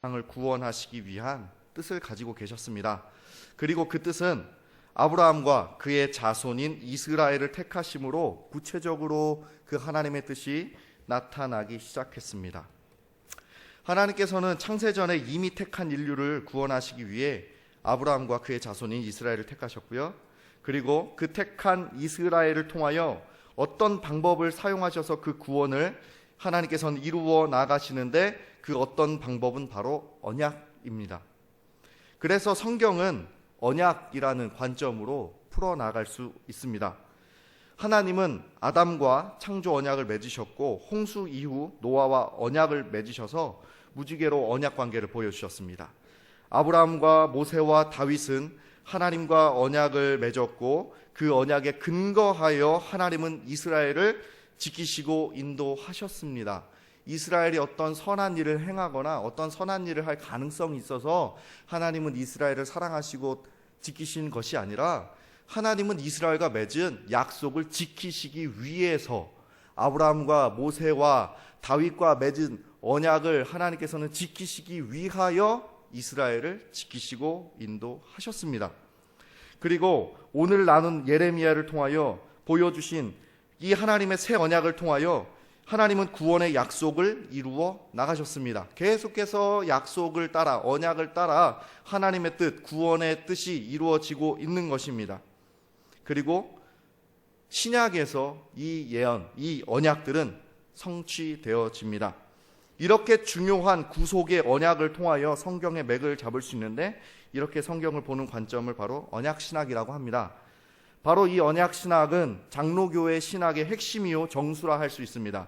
세상을 구원하시기 위한 뜻을 가지고 계셨습니다. 그리고 그 뜻은 아브라함과 그의 자손인 이스라엘을 택하심으로 구체적으로 그 하나님의 뜻이 나타나기 시작했습니다. 하나님께서는 창세전에 이미 택한 인류를 구원하시기 위해 아브라함과 그의 자손인 이스라엘을 택하셨고요. 그리고 그 택한 이스라엘을 통하여 어떤 방법을 사용하셔서 그 구원을 하나님께서는 이루어 나가시는데 그 어떤 방법은 바로 언약입니다. 그래서 성경은 언약이라는 관점으로 풀어나갈 수 있습니다. 하나님은 아담과 창조 언약을 맺으셨고 홍수 이후 노아와 언약을 맺으셔서 무지개로 언약 관계를 보여주셨습니다. 아브라함과 모세와 다윗은 하나님과 언약을 맺었고 그 언약에 근거하여 하나님은 이스라엘을 지키시고 인도하셨습니다. 이스라엘이 어떤 선한 일을 행하거나 어떤 선한 일을 할 가능성이 있어서 하나님은 이스라엘을 사랑하시고 지키신 것이 아니라 하나님은 이스라엘과 맺은 약속을 지키시기 위해서 아브라함과 모세와 다윗과 맺은 언약을 하나님께서는 지키시기 위하여 이스라엘을 지키시고 인도하셨습니다. 그리고 오늘 나눈 예레미야를 통하여 보여주신 이 하나님의 새 언약을 통하여 하나님은 구원의 약속을 이루어 나가셨습니다. 계속해서 약속을 따라 언약을 따라 하나님의 뜻, 구원의 뜻이 이루어지고 있는 것입니다. 그리고 신약에서 이 예언, 이 언약들은 성취되어집니다. 이렇게 중요한 구속의 언약을 통하여 성경의 맥을 잡을 수 있는데 이렇게 성경을 보는 관점을 바로 언약신학이라고 합니다. 바로 이 언약신학은 장로교회 신학의 핵심이요 정수라 할 수 있습니다.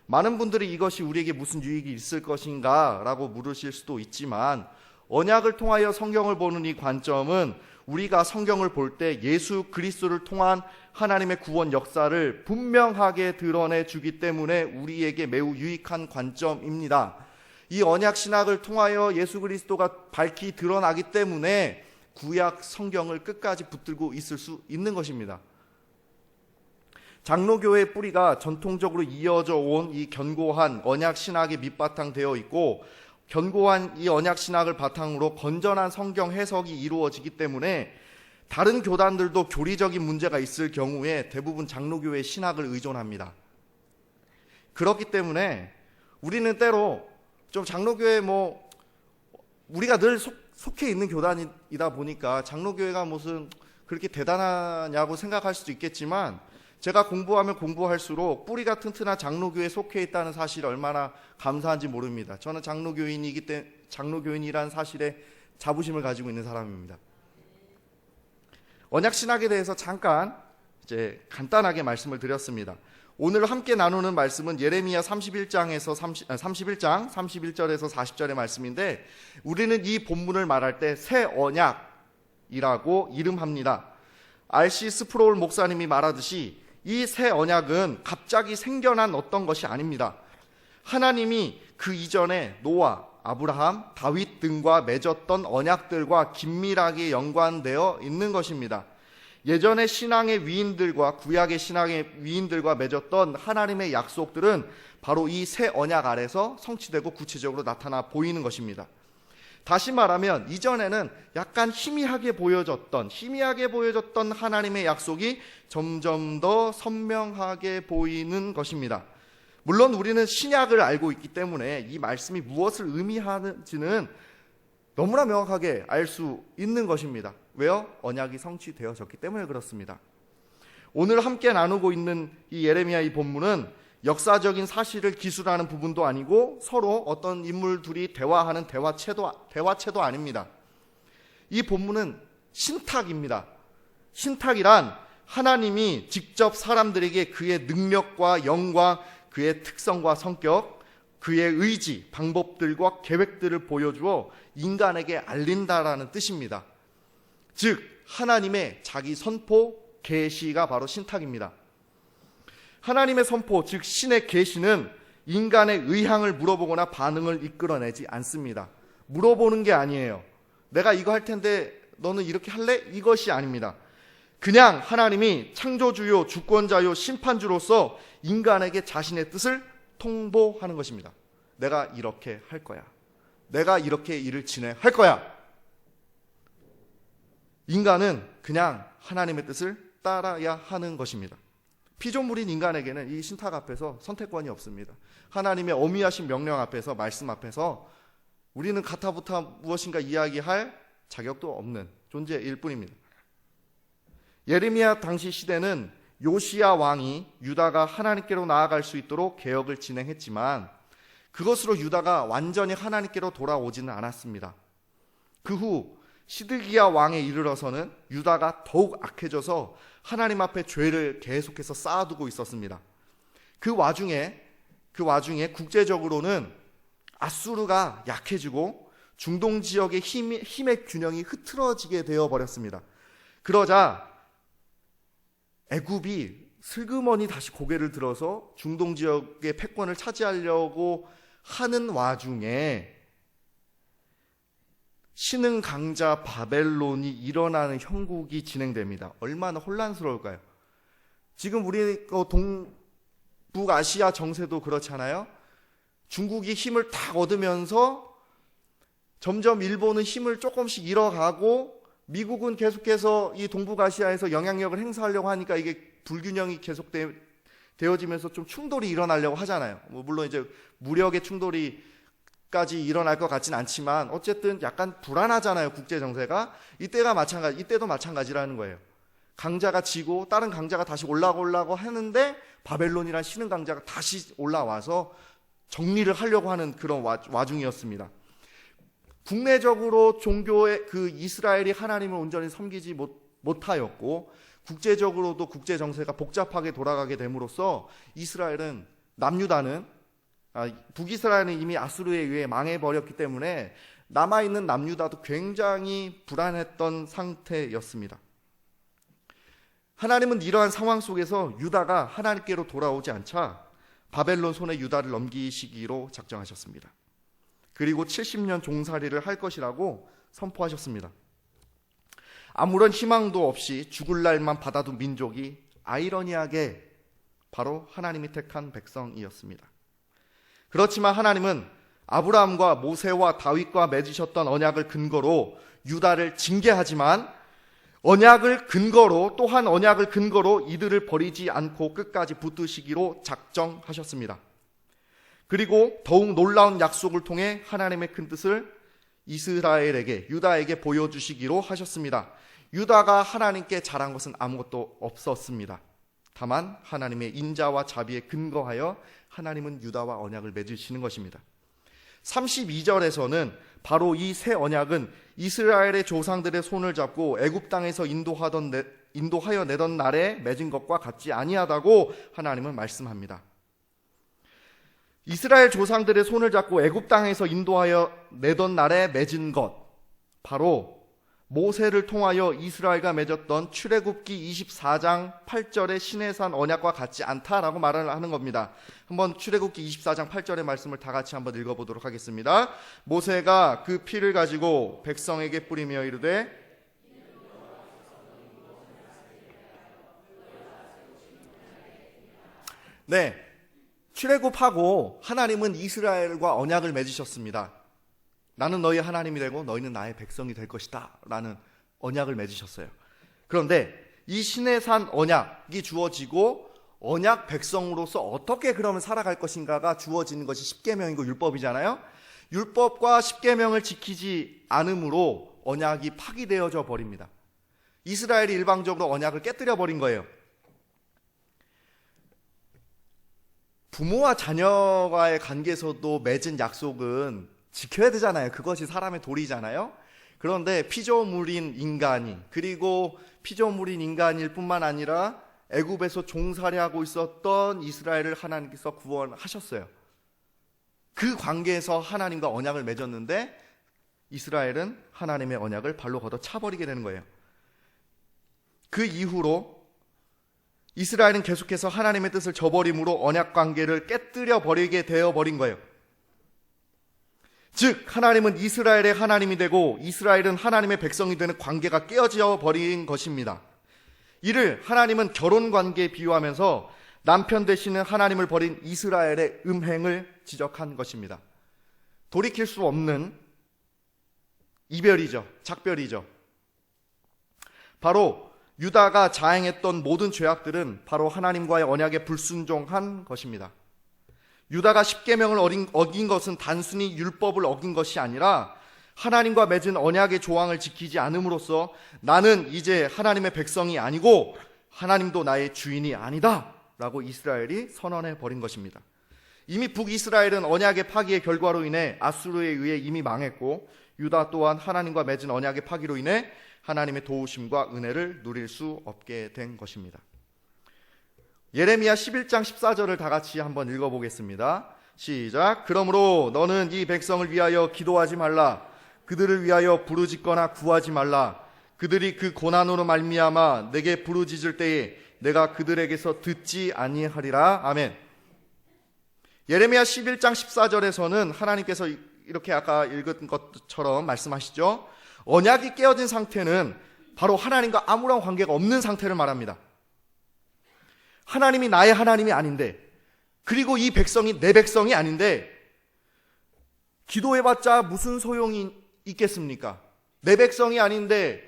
많은 분들이 이것이 우리에게 무슨 유익이 있을 것인가 라고 물으실 수도 있지만 언약을 통하여 성경을 보는 이 관점은 우리가 성경을 볼 때 예수 그리스도를 통한 하나님의 구원 역사를 분명하게 드러내 주기 때문에 우리에게 매우 유익한 관점입니다. 이 언약 신학을 통하여 예수 그리스도가 밝히 드러나기 때문에 구약 성경을 끝까지 붙들고 있을 수 있는 것입니다. 장로교회의 뿌리가 전통적으로 이어져 온 이 견고한 언약 신학이 밑바탕 되어 있고 견고한 이 언약 신학을 바탕으로 건전한 성경 해석이 이루어지기 때문에 다른 교단들도 교리적인 문제가 있을 경우에 대부분 장로교회의 신학을 의존합니다. 그렇기 때문에 우리는 때로 좀 장로교회 우리가 늘 속해 있는 교단이다 보니까 장로교회가 무슨 그렇게 대단하냐고 생각할 수도 있겠지만 제가 공부하면 공부할수록 뿌리가 튼튼한 장로교회에 속해 있다는 사실이 얼마나 감사한지 모릅니다. 저는 장로교인이기 때문에 장로교인이라는 사실에 자부심을 가지고 있는 사람입니다. 언약신학에 대해서 잠깐 간단하게 말씀을 드렸습니다. 오늘 함께 나누는 말씀은 예레미야 31장 31절에서 40절의 말씀인데 우리는 이 본문을 말할 때 새 언약이라고 이름합니다. R.C. 스프로울 목사님이 말하듯이 이 새 언약은 갑자기 생겨난 어떤 것이 아닙니다. 하나님이 그 이전에 노아, 아브라함, 다윗 등과 맺었던 언약들과 긴밀하게 연관되어 있는 것입니다. 예전의 신앙의 위인들과 구약의 신앙의 위인들과 맺었던 하나님의 약속들은 바로 이 새 언약 아래서 성취되고 구체적으로 나타나 보이는 것입니다. 다시 말하면 이전에는 약간 희미하게 보여졌던 하나님의 약속이 점점 더 선명하게 보이는 것입니다. 물론 우리는 신약을 알고 있기 때문에 이 말씀이 무엇을 의미하는지는 너무나 명확하게 알 수 있는 것입니다. 왜요? 언약이 성취되어졌기 때문에 그렇습니다. 오늘 함께 나누고 있는 이 예레미야 이 본문은 역사적인 사실을 기술하는 부분도 아니고 서로 어떤 인물들이 대화하는 대화체도 아닙니다. 이 본문은 신탁입니다. 신탁이란 하나님이 직접 사람들에게 그의 능력과 영광, 그의 특성과 성격, 그의 의지, 방법들과 계획들을 보여주어 인간에게 알린다라는 뜻입니다. 즉 하나님의 자기 선포, 계시가 바로 신탁입니다. 하나님의 선포, 즉 신의 계시는 인간의 의향을 물어보거나 반응을 이끌어내지 않습니다. 물어보는 게 아니에요. 내가 이거 할 텐데 너는 이렇게 할래? 이것이 아닙니다. 그냥 하나님이 창조주요, 주권자요, 심판주로서 인간에게 자신의 뜻을 통보하는 것입니다. 내가 이렇게 할 거야. 내가 이렇게 일을 진행할 거야. 인간은 그냥 하나님의 뜻을 따라야 하는 것입니다. 피조물인 인간에게는 이 신탁 앞에서 선택권이 없습니다. 하나님의 어미하신 명령 앞에서, 말씀 앞에서 우리는 가타부타 무엇인가 이야기할 자격도 없는 존재일 뿐입니다. 예레미야 당시 시대는 요시야 왕이 유다가 하나님께로 나아갈 수 있도록 개혁을 진행했지만 그것으로 유다가 완전히 하나님께로 돌아오지는 않았습니다. 그 후 시드기야 왕에 이르러서는 유다가 더욱 악해져서 하나님 앞에 죄를 계속해서 쌓아두고 있었습니다. 그 와중에 국제적으로는 아수르가 약해지고 중동 지역의 힘의 균형이 흐트러지게 되어버렸습니다. 그러자 애굽이 슬그머니 다시 고개를 들어서 중동 지역의 패권을 차지하려고 하는 와중에 신흥 강자 바벨론이 일어나는 형국이 진행됩니다. 얼마나 혼란스러울까요? 지금 우리 동북아시아 정세도 그렇잖아요. 중국이 힘을 딱 얻으면서 점점 일본은 힘을 조금씩 잃어가고 미국은 계속해서 이 동북아시아에서 영향력을 행사하려고 하니까 이게 불균형이 계속 되어지면서 좀 충돌이 일어나려고 하잖아요. 물론 이제 무력의 충돌이까지 일어날 것 같진 않지만 어쨌든 약간 불안하잖아요. 국제 정세가. 이때도 마찬가지라는 거예요. 강자가 지고 다른 강자가 다시 올라오려고 하는데 바벨론이란 신흥 강자가 다시 올라와서 정리를 하려고 하는 그런 와중이었습니다. 국내적으로 종교의 그 이스라엘이 하나님을 온전히 섬기지 못하였고 국제적으로도 국제 정세가 복잡하게 돌아가게 됨으로써 이스라엘은 북이스라엘은 이미 아수르에 의해 망해버렸기 때문에 남아있는 남유다도 굉장히 불안했던 상태였습니다. 하나님은 이러한 상황 속에서 유다가 하나님께로 돌아오지 않자 바벨론 손에 유다를 넘기시기로 작정하셨습니다. 그리고 70년 종살이를 할 것이라고 선포하셨습니다. 아무런 희망도 없이 죽을 날만 받아둔 민족이 아이러니하게 바로 하나님이 택한 백성이었습니다. 그렇지만 하나님은 아브라함과 모세와 다윗과 맺으셨던 언약을 근거로 유다를 징계하지만 또한 언약을 근거로 이들을 버리지 않고 끝까지 붙드시기로 작정하셨습니다. 그리고 더욱 놀라운 약속을 통해 하나님의 큰 뜻을 이스라엘에게, 유다에게 보여주시기로 하셨습니다. 유다가 하나님께 잘한 것은 아무것도 없었습니다. 다만 하나님의 인자와 자비에 근거하여 하나님은 유다와 언약을 맺으시는 것입니다. 32절에서는 바로 이 새 언약은 이스라엘의 조상들의 손을 잡고 애굽 땅에서 인도하여 내던 날에 맺은 것과 같지 아니하다고 하나님은 말씀합니다. 이스라엘 조상들의 손을 잡고 애굽 땅에서 인도하여 내던 날에 맺은 것, 바로 모세를 통하여 이스라엘과 맺었던 출애굽기 24장 8절의 시내산 언약과 같지 않다라고 말을 하는 겁니다. 한번 출애굽기 24장 8절의 말씀을 다 같이 한번 읽어보도록 하겠습니다. 모세가 그 피를 가지고 백성에게 뿌리며 이르되 출애굽하고 하나님은 이스라엘과 언약을 맺으셨습니다. 나는 너희 하나님이 되고 너희는 나의 백성이 될 것이다 라는 언약을 맺으셨어요. 그런데 이 시내산 언약이 주어지고 언약 백성으로서 어떻게 그러면 살아갈 것인가가 주어지는 것이 십계명이고 율법이잖아요. 율법과 십계명을 지키지 않음으로 언약이 파기되어져 버립니다. 이스라엘이 일방적으로 언약을 깨뜨려 버린 거예요. 부모와 자녀와의 관계에서도 맺은 약속은 지켜야 되잖아요. 그것이 사람의 도리잖아요. 그런데 피조물인 인간이, 그리고 피조물인 인간일 뿐만 아니라 애굽에서 종살이하고 있었던 이스라엘을 하나님께서 구원하셨어요. 그 관계에서 하나님과 언약을 맺었는데 이스라엘은 하나님의 언약을 발로 걷어 차버리게 되는 거예요. 그 이후로 이스라엘은 계속해서 하나님의 뜻을 저버림으로 언약 관계를 깨뜨려 버리게 되어버린 거예요. 즉 하나님은 이스라엘의 하나님이 되고 이스라엘은 하나님의 백성이 되는 관계가 깨어져 버린 것입니다. 이를 하나님은 결혼관계에 비유하면서 남편 되시는 하나님을 버린 이스라엘의 음행을 지적한 것입니다. 돌이킬 수 없는 이별이죠. 작별이죠. 바로 유다가 자행했던 모든 죄악들은 바로 하나님과의 언약에 불순종한 것입니다. 유다가 십계명을 어긴 것은 단순히 율법을 어긴 것이 아니라 하나님과 맺은 언약의 조항을 지키지 않음으로써 나는 이제 하나님의 백성이 아니고 하나님도 나의 주인이 아니다 라고 이스라엘이 선언해 버린 것입니다. 이미 북이스라엘은 언약의 파기의 결과로 인해 아수르에 의해 이미 망했고 유다 또한 하나님과 맺은 언약의 파기로 인해 하나님의 도우심과 은혜를 누릴 수 없게 된 것입니다. 예레미야 11장 14절을 다 같이 한번 읽어보겠습니다. 시작. 그러므로 너는 이 백성을 위하여 기도하지 말라. 그들을 위하여 부르짖거나 구하지 말라. 그들이 그 고난으로 말미암아 내게 부르짖을 때에 내가 그들에게서 듣지 아니하리라. 아멘. 예레미야 11장 14절에서는 하나님께서 이렇게 아까 읽은 것처럼 말씀하시죠. 언약이 깨어진 상태는 바로 하나님과 아무런 관계가 없는 상태를 말합니다. 하나님이 나의 하나님이 아닌데, 그리고 이 백성이 내 백성이 아닌데 기도해봤자 무슨 소용이 있겠습니까? 내 백성이 아닌데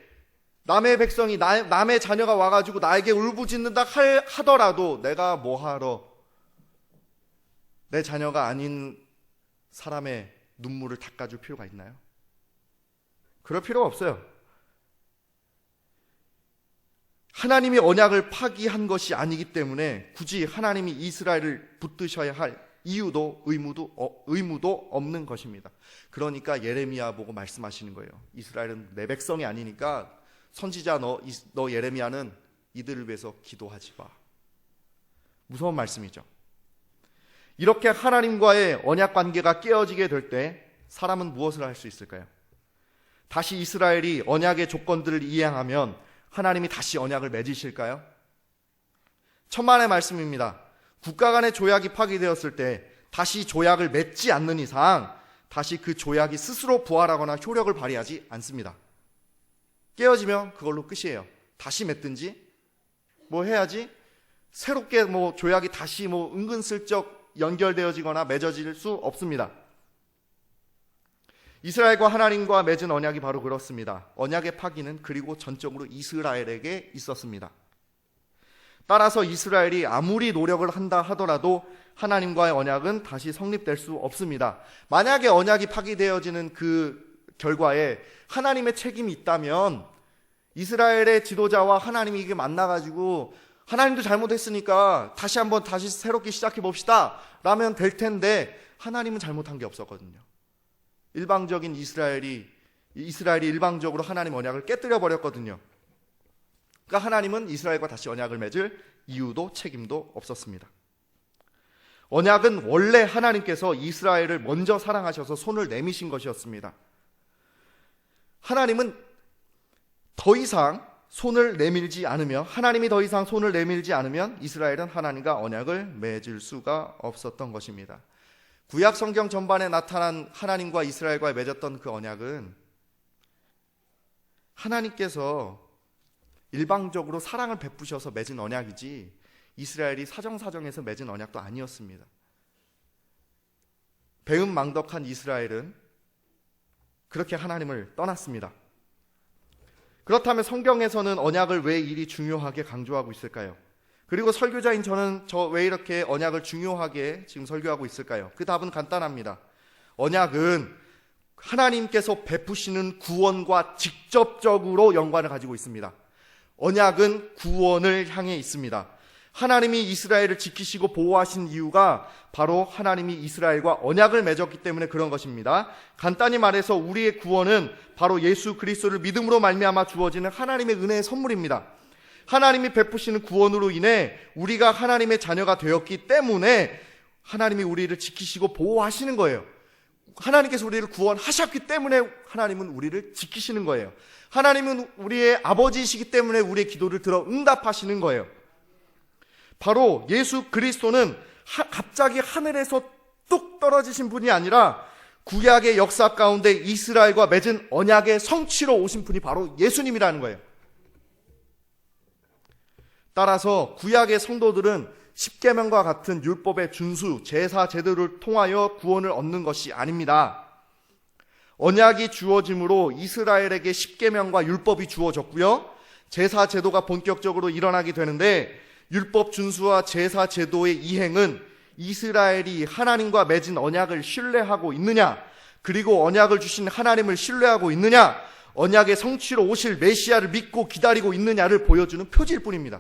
남의 백성이 남의 자녀가 와가지고 나에게 울부짖는다 하더라도 내가 뭐하러 내 자녀가 아닌 사람의 눈물을 닦아줄 필요가 있나요? 그럴 필요가 없어요. 하나님이 언약을 파기한 것이 아니기 때문에 굳이 하나님이 이스라엘을 붙드셔야 할 이유도 의무도 없는 것입니다. 그러니까 예레미야 보고 말씀하시는 거예요. 이스라엘은 내 백성이 아니니까 선지자 너 예레미야는 이들을 위해서 기도하지 마. 무서운 말씀이죠. 이렇게 하나님과의 언약 관계가 깨어지게 될 때 사람은 무엇을 할 수 있을까요? 다시 이스라엘이 언약의 조건들을 이행하면 하나님이 다시 언약을 맺으실까요? 천만의 말씀입니다. 국가 간의 조약이 파기되었을 때 다시 조약을 맺지 않는 이상 다시 그 조약이 스스로 부활하거나 효력을 발휘하지 않습니다. 깨어지면 그걸로 끝이에요. 다시 맺든지 뭐 해야지 새롭게 조약이 다시 은근슬쩍 연결되어지거나 맺어질 수 없습니다. 이스라엘과 하나님과 맺은 언약이 바로 그렇습니다. 언약의 파기는 그리고 전적으로 이스라엘에게 있었습니다. 따라서 이스라엘이 아무리 노력을 한다 하더라도 하나님과의 언약은 다시 성립될 수 없습니다. 만약에 언약이 파기되어지는 그 결과에 하나님의 책임이 있다면 이스라엘의 지도자와 하나님이 이게 만나가지고 하나님도 잘못했으니까 다시 새롭게 시작해 봅시다 라면 될 텐데 하나님은 잘못한 게 없었거든요. 일방적인 이스라엘이 일방적으로 하나님 언약을 깨뜨려 버렸거든요. 그러니까 하나님은 이스라엘과 다시 언약을 맺을 이유도 책임도 없었습니다. 언약은 원래 하나님께서 이스라엘을 먼저 사랑하셔서 손을 내미신 것이었습니다. 하나님은 더 이상 손을 내밀지 않으면 하나님이 더 이상 손을 내밀지 않으면 이스라엘은 하나님과 언약을 맺을 수가 없었던 것입니다. 구약 성경 전반에 나타난 하나님과 이스라엘과 맺었던 그 언약은 하나님께서 일방적으로 사랑을 베푸셔서 맺은 언약이지 이스라엘이 사정사정해서 맺은 언약도 아니었습니다. 배은망덕한 이스라엘은 그렇게 하나님을 떠났습니다. 그렇다면 성경에서는 언약을 왜 이리 중요하게 강조하고 있을까요? 그리고 설교자인 저는 왜 이렇게 언약을 중요하게 지금 설교하고 있을까요? 그 답은 간단합니다. 언약은 하나님께서 베푸시는 구원과 직접적으로 연관을 가지고 있습니다. 언약은 구원을 향해 있습니다. 하나님이 이스라엘을 지키시고 보호하신 이유가 바로 하나님이 이스라엘과 언약을 맺었기 때문에 그런 것입니다. 간단히 말해서 우리의 구원은 바로 예수 그리스도를 믿음으로 말미암아 주어지는 하나님의 은혜의 선물입니다. 하나님이 베푸시는 구원으로 인해 우리가 하나님의 자녀가 되었기 때문에 하나님이 우리를 지키시고 보호하시는 거예요. 하나님께서 우리를 구원하셨기 때문에 하나님은 우리를 지키시는 거예요. 하나님은 우리의 아버지이시기 때문에 우리의 기도를 들어 응답하시는 거예요. 바로 예수 그리스도는 갑자기 하늘에서 뚝 떨어지신 분이 아니라 구약의 역사 가운데 이스라엘과 맺은 언약의 성취로 오신 분이 바로 예수님이라는 거예요. 따라서 구약의 성도들은 십계명과 같은 율법의 준수, 제사 제도를 통하여 구원을 얻는 것이 아닙니다. 언약이 주어짐으로 이스라엘에게 십계명과 율법이 주어졌고요. 제사 제도가 본격적으로 일어나게 되는데, 율법 준수와 제사 제도의 이행은 이스라엘이 하나님과 맺은 언약을 신뢰하고 있느냐, 그리고 언약을 주신 하나님을 신뢰하고 있느냐, 언약의 성취로 오실 메시아를 믿고 기다리고 있느냐를 보여주는 표지일 뿐입니다.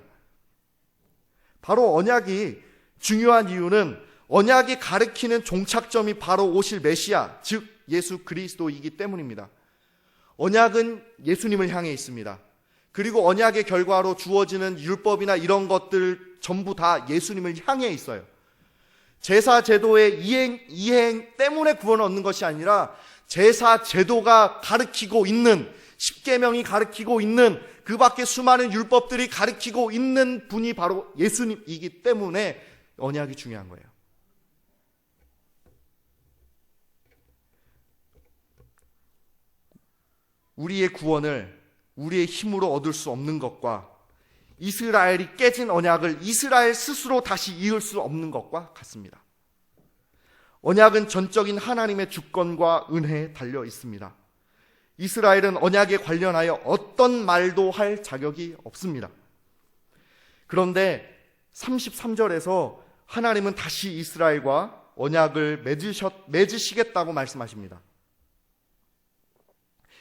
바로 언약이 중요한 이유는 언약이 가리키는 종착점이 바로 오실 메시아, 즉 예수 그리스도이기 때문입니다. 언약은 예수님을 향해 있습니다. 그리고 언약의 결과로 주어지는 율법이나 이런 것들 전부 다 예수님을 향해 있어요. 제사 제도의 이행 때문에 구원을 얻는 것이 아니라 제사 제도가 가리키고 있는, 십계명이 가리키고 있는, 그 밖에 수많은 율법들이 가리키고 있는 분이 바로 예수님이기 때문에 언약이 중요한 거예요. 우리의 구원을 우리의 힘으로 얻을 수 없는 것과 이스라엘이 깨진 언약을 이스라엘 스스로 다시 이을 수 없는 것과 같습니다. 언약은 전적인 하나님의 주권과 은혜에 달려 있습니다. 이스라엘은 언약에 관련하여 어떤 말도 할 자격이 없습니다. 그런데 33절에서 하나님은 다시 이스라엘과 언약을 맺으시겠다고 말씀하십니다.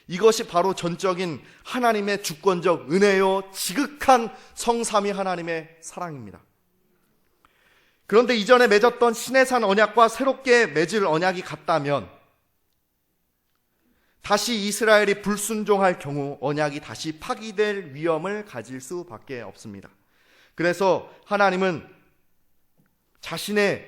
이것이 바로 전적인 하나님의 주권적 은혜요, 지극한 성삼위 하나님의 사랑입니다. 그런데 이전에 맺었던 시내산 언약과 새롭게 맺을 언약이 같다면 다시 이스라엘이 불순종할 경우 언약이 다시 파기될 위험을 가질 수밖에 없습니다. 그래서 하나님은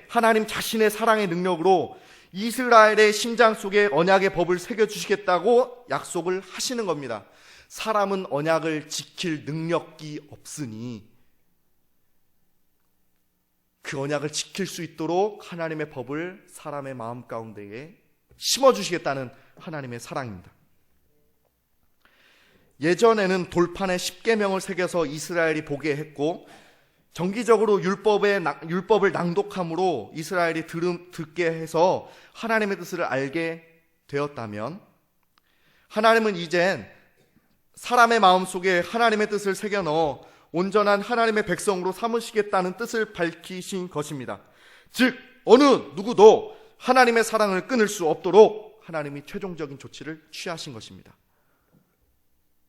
하나님 자신의 사랑의 능력으로 이스라엘의 심장 속에 언약의 법을 새겨주시겠다고 약속을 하시는 겁니다. 사람은 언약을 지킬 능력이 없으니 그 언약을 지킬 수 있도록 하나님의 법을 사람의 마음 가운데에 심어주시겠다는 하나님의 사랑입니다. 예전에는 돌판에 십계명을 새겨서 이스라엘이 보게 했고, 정기적으로 율법을 낭독함으로 이스라엘이 듣게 해서 하나님의 뜻을 알게 되었다면, 하나님은 이젠 사람의 마음속에 하나님의 뜻을 새겨 넣어 온전한 하나님의 백성으로 삼으시겠다는 뜻을 밝히신 것입니다. 즉 어느 누구도 하나님의 사랑을 끊을 수 없도록 하나님이 최종적인 조치를 취하신 것입니다.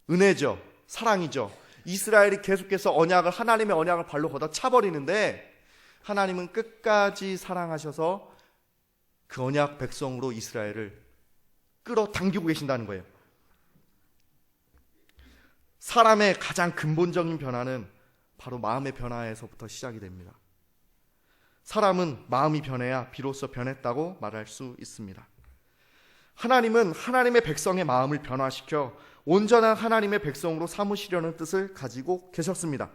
은혜죠. 사랑이죠. 이스라엘이 계속해서 하나님의 언약을 발로 걷어차버리는데 하나님은 끝까지 사랑하셔서 그 언약 백성으로 이스라엘을 끌어당기고 계신다는 거예요. 사람의 가장 근본적인 변화는 바로 마음의 변화에서부터 시작이 됩니다. 사람은 마음이 변해야 비로소 변했다고 말할 수 있습니다. 하나님은 하나님의 백성의 마음을 변화시켜 온전한 하나님의 백성으로 삼으시려는 뜻을 가지고 계셨습니다.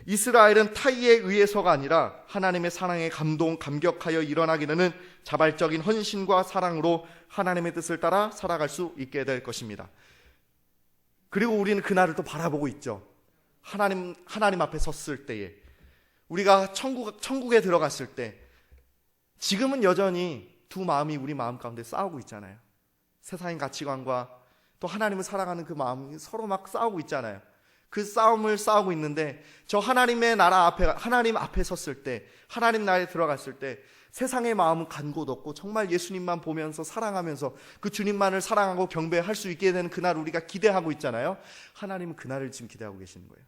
이스라엘은 타의에 의해서가 아니라 하나님의 사랑에 감격하여 일어나게 되는 자발적인 헌신과 사랑으로 하나님의 뜻을 따라 살아갈 수 있게 될 것입니다. 그리고 우리는 그날을 또 바라보고 있죠. 하나님 앞에 섰을 때에, 우리가 천국에 들어갔을 때, 지금은 여전히 두 마음이 우리 마음 가운데 싸우고 있잖아요. 세상의 가치관과 또 하나님을 사랑하는 그 마음이 서로 막 싸우고 있잖아요. 그 싸움을 싸우고 있는데 저 하나님의 나라 앞에, 하나님 앞에 섰을 때, 하나님 나라에 들어갔을 때 세상의 마음은 간 곳 없고 정말 예수님만 보면서 사랑하면서 그 주님만을 사랑하고 경배할 수 있게 되는 그날 우리가 기대하고 있잖아요. 하나님은 그날을 지금 기대하고 계시는 거예요.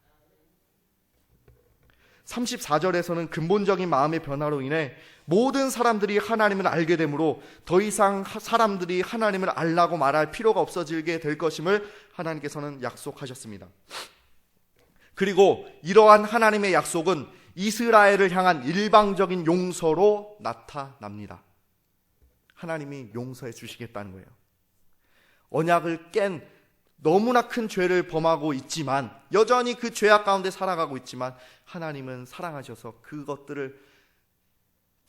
34절에서는 근본적인 마음의 변화로 인해 모든 사람들이 하나님을 알게 되므로 더 이상 사람들이 하나님을 알라고 말할 필요가 없어지게 될 것임을 하나님께서는 약속하셨습니다. 그리고 이러한 하나님의 약속은 이스라엘을 향한 일방적인 용서로 나타납니다. 하나님이 용서해 주시겠다는 거예요. 언약을 깬 너무나 큰 죄를 범하고 있지만, 여전히 그 죄악 가운데 살아가고 있지만 하나님은 사랑하셔서 그것들을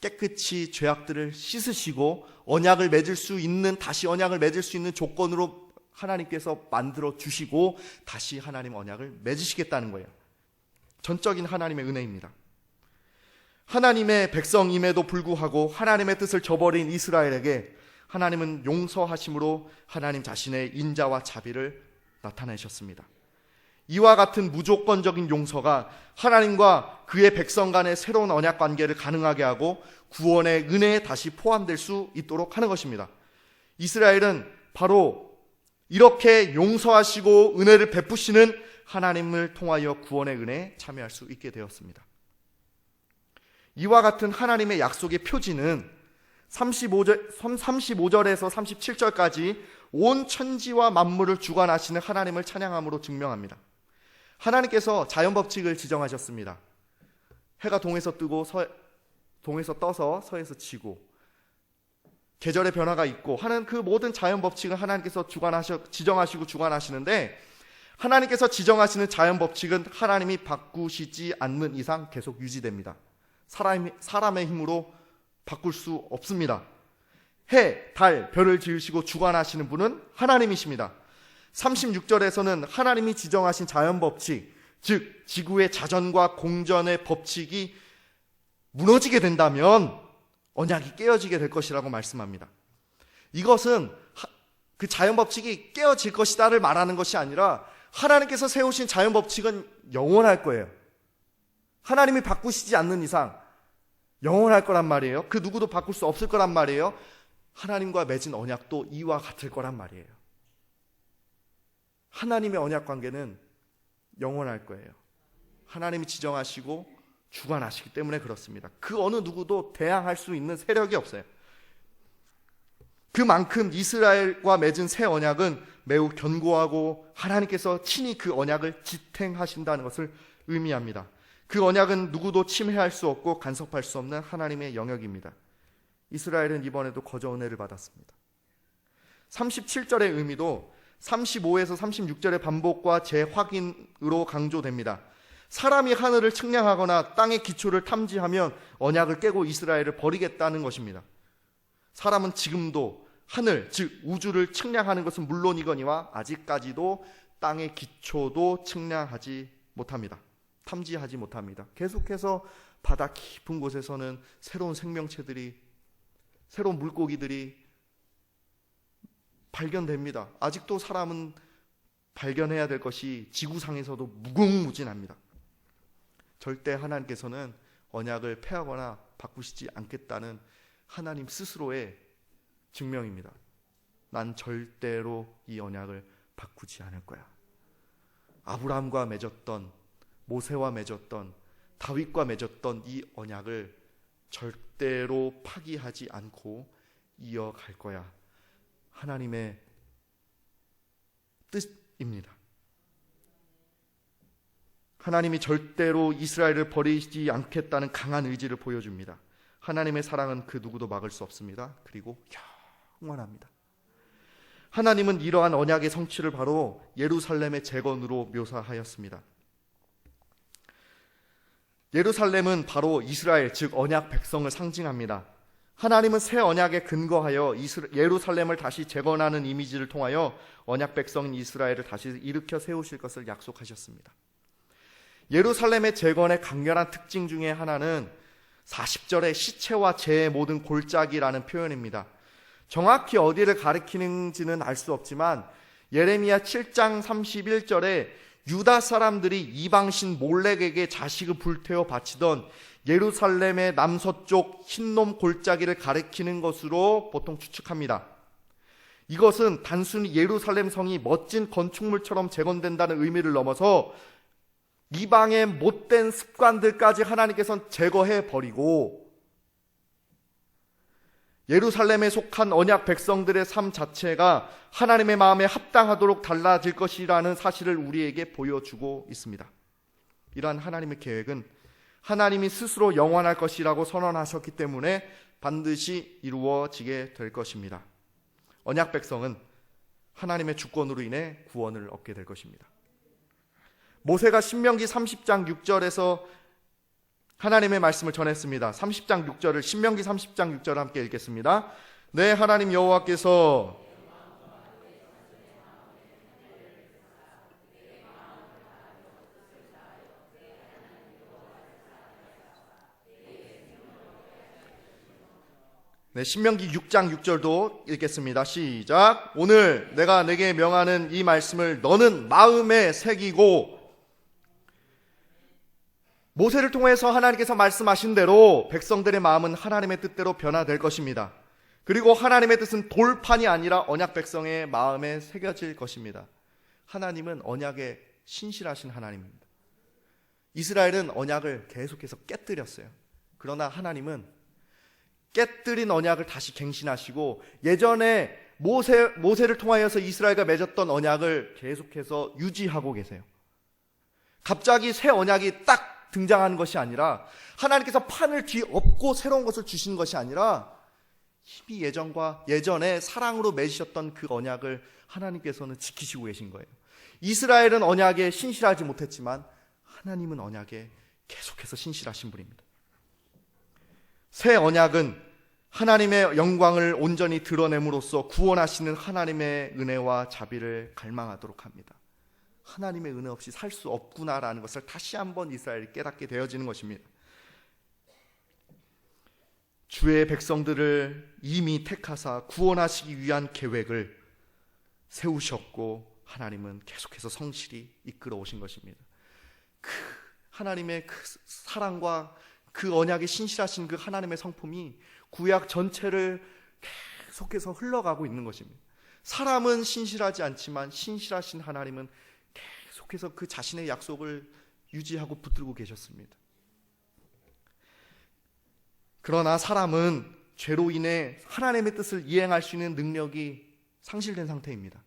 깨끗이 죄악들을 씻으시고 언약을 맺을 수 있는, 다시 언약을 맺을 수 있는 조건으로 하나님께서 만들어 주시고 다시 하나님 언약을 맺으시겠다는 거예요. 전적인 하나님의 은혜입니다. 하나님의 백성임에도 불구하고 하나님의 뜻을 저버린 이스라엘에게 하나님은 용서하심으로 하나님 자신의 인자와 자비를 나타내셨습니다. 이와 같은 무조건적인 용서가 하나님과 그의 백성 간의 새로운 언약 관계를 가능하게 하고 구원의 은혜에 다시 포함될 수 있도록 하는 것입니다. 이스라엘은 바로 이렇게 용서하시고 은혜를 베푸시는 하나님을 통하여 구원의 은혜에 참여할 수 있게 되었습니다. 이와 같은 하나님의 약속의 표지는 35절에서 37절까지 온 천지와 만물을 주관하시는 하나님을 찬양함으로 증명합니다. 하나님께서 자연법칙을 지정하셨습니다. 해가 동에서 뜨고 동에서 떠서 서에서 지고 계절의 변화가 있고 하는 그 모든 자연법칙을 하나님께서 지정하시고 주관하시는데, 하나님께서 지정하시는 자연법칙은 하나님이 바꾸시지 않는 이상 계속 유지됩니다. 사람의 힘으로 바꿀 수 없습니다. 해, 달, 별을 지으시고 주관하시는 분은 하나님이십니다. 36절에서는 하나님이 지정하신 자연법칙, 즉 지구의 자전과 공전의 법칙이 무너지게 된다면 언약이 깨어지게 될 것이라고 말씀합니다. 이것은 그 자연법칙이 깨어질 것이다를 말하는 것이 아니라 하나님께서 세우신 자연법칙은 영원할 거예요. 하나님이 바꾸시지 않는 이상 영원할 거란 말이에요. 그 누구도 바꿀 수 없을 거란 말이에요. 하나님과 맺은 언약도 이와 같을 거란 말이에요. 하나님의 언약 관계는 영원할 거예요. 하나님이 지정하시고 주관하시기 때문에 그렇습니다. 그 어느 누구도 대항할 수 있는 세력이 없어요. 그만큼 이스라엘과 맺은 새 언약은 매우 견고하고 하나님께서 친히 그 언약을 지탱하신다는 것을 의미합니다. 그 언약은 누구도 침해할 수 없고 간섭할 수 없는 하나님의 영역입니다. 이스라엘은 이번에도 거저 은혜를 받았습니다. 37절의 의미도 35에서 36절의 반복과 재확인으로 강조됩니다. 사람이 하늘을 측량하거나 땅의 기초를 탐지하면 언약을 깨고 이스라엘을 버리겠다는 것입니다. 사람은 지금도 하늘, 즉 우주를 측량하는 것은 물론이거니와 아직까지도 땅의 기초도 측량하지 못합니다. 탐지하지 못합니다. 계속해서 바다 깊은 곳에서는 새로운 생명체들이, 새로운 물고기들이 발견됩니다. 아직도 사람은 발견해야 될 것이 지구상에서도 무궁무진합니다. 절대 하나님께서는 언약을 폐하거나 바꾸시지 않겠다는 하나님 스스로의 증명입니다. 난 절대로 이 언약을 바꾸지 않을 거야. 아브라함과 맺었던, 모세와 맺었던, 다윗과 맺었던 이 언약을 절대로 파기하지 않고 이어갈 거야. 하나님의 뜻입니다. 하나님이 절대로 이스라엘을 버리지 않겠다는 강한 의지를 보여줍니다. 하나님의 사랑은 그 누구도 막을 수 없습니다. 그리고 영원합니다. 하나님은 이러한 언약의 성취를 바로 예루살렘의 재건으로 묘사하였습니다. 예루살렘은 바로 이스라엘, 즉 언약 백성을 상징합니다. 하나님은 새 언약에 근거하여 예루살렘을 다시 재건하는 이미지를 통하여 언약 백성인 이스라엘을 다시 일으켜 세우실 것을 약속하셨습니다. 예루살렘의 재건의 강렬한 특징 중에 하나는 40절의 시체와 재의 모든 골짜기라는 표현입니다. 정확히 어디를 가리키는지는 알 수 없지만 예레미야 7장 31절에 유다 사람들이 이방신 몰렉에게 자식을 불태워 바치던 예루살렘의 남서쪽 흰놈 골짜기를 가리키는 것으로 보통 추측합니다. 이것은 단순히 예루살렘 성이 멋진 건축물처럼 재건된다는 의미를 넘어서 이방의 못된 습관들까지 하나님께서는 제거해 버리고 예루살렘에 속한 언약 백성들의 삶 자체가 하나님의 마음에 합당하도록 달라질 것이라는 사실을 우리에게 보여주고 있습니다. 이러한 하나님의 계획은 하나님이 스스로 영원할 것이라고 선언하셨기 때문에 반드시 이루어지게 될 것입니다. 언약 백성은 하나님의 주권으로 인해 구원을 얻게 될 것입니다. 모세가 신명기 30장 6절에서 하나님의 말씀을 전했습니다. 30장 6절을 신명기 30장 6절을 함께 읽겠습니다. 네, 하나님 여호와께서 네, 신명기 6장 6절도 읽겠습니다. 시작. 오늘 내가 내게 명하는 이 말씀을 너는 마음에 새기고, 모세를 통해서 하나님께서 말씀하신 대로 백성들의 마음은 하나님의 뜻대로 변화될 것입니다. 그리고 하나님의 뜻은 돌판이 아니라 언약 백성의 마음에 새겨질 것입니다. 하나님은 언약에 신실하신 하나님입니다. 이스라엘은 언약을 계속해서 깨뜨렸어요. 그러나 하나님은 깨뜨린 언약을 다시 갱신하시고, 예전에 모세를 통하여서 이스라엘과 맺었던 언약을 계속해서 유지하고 계세요. 갑자기 새 언약이 딱 등장하는 것이 아니라, 하나님께서 판을 뒤엎고 새로운 것을 주시는 것이 아니라, 이미 예전에 사랑으로 맺으셨던 그 언약을 하나님께서는 지키시고 계신 거예요. 이스라엘은 언약에 신실하지 못했지만 하나님은 언약에 계속해서 신실하신 분입니다. 새 언약은 하나님의 영광을 온전히 드러냄으로써 구원하시는 하나님의 은혜와 자비를 갈망하도록 합니다. 하나님의 은혜 없이 살 수 없구나라는 것을 다시 한번 이스라엘이 깨닫게 되어지는 것입니다. 주의 백성들을 이미 택하사 구원하시기 위한 계획을 세우셨고, 하나님은 계속해서 성실히 이끌어 오신 것입니다. 하나님의 그 사랑과 그 언약에 신실하신 그 하나님의 성품이 구약 전체를 계속해서 흘러가고 있는 것입니다. 사람은 신실하지 않지만 신실하신 하나님은 계속해서 그 자신의 약속을 유지하고 붙들고 계셨습니다. 그러나 사람은 죄로 인해 하나님의 뜻을 이행할 수 있는 능력이 상실된 상태입니다.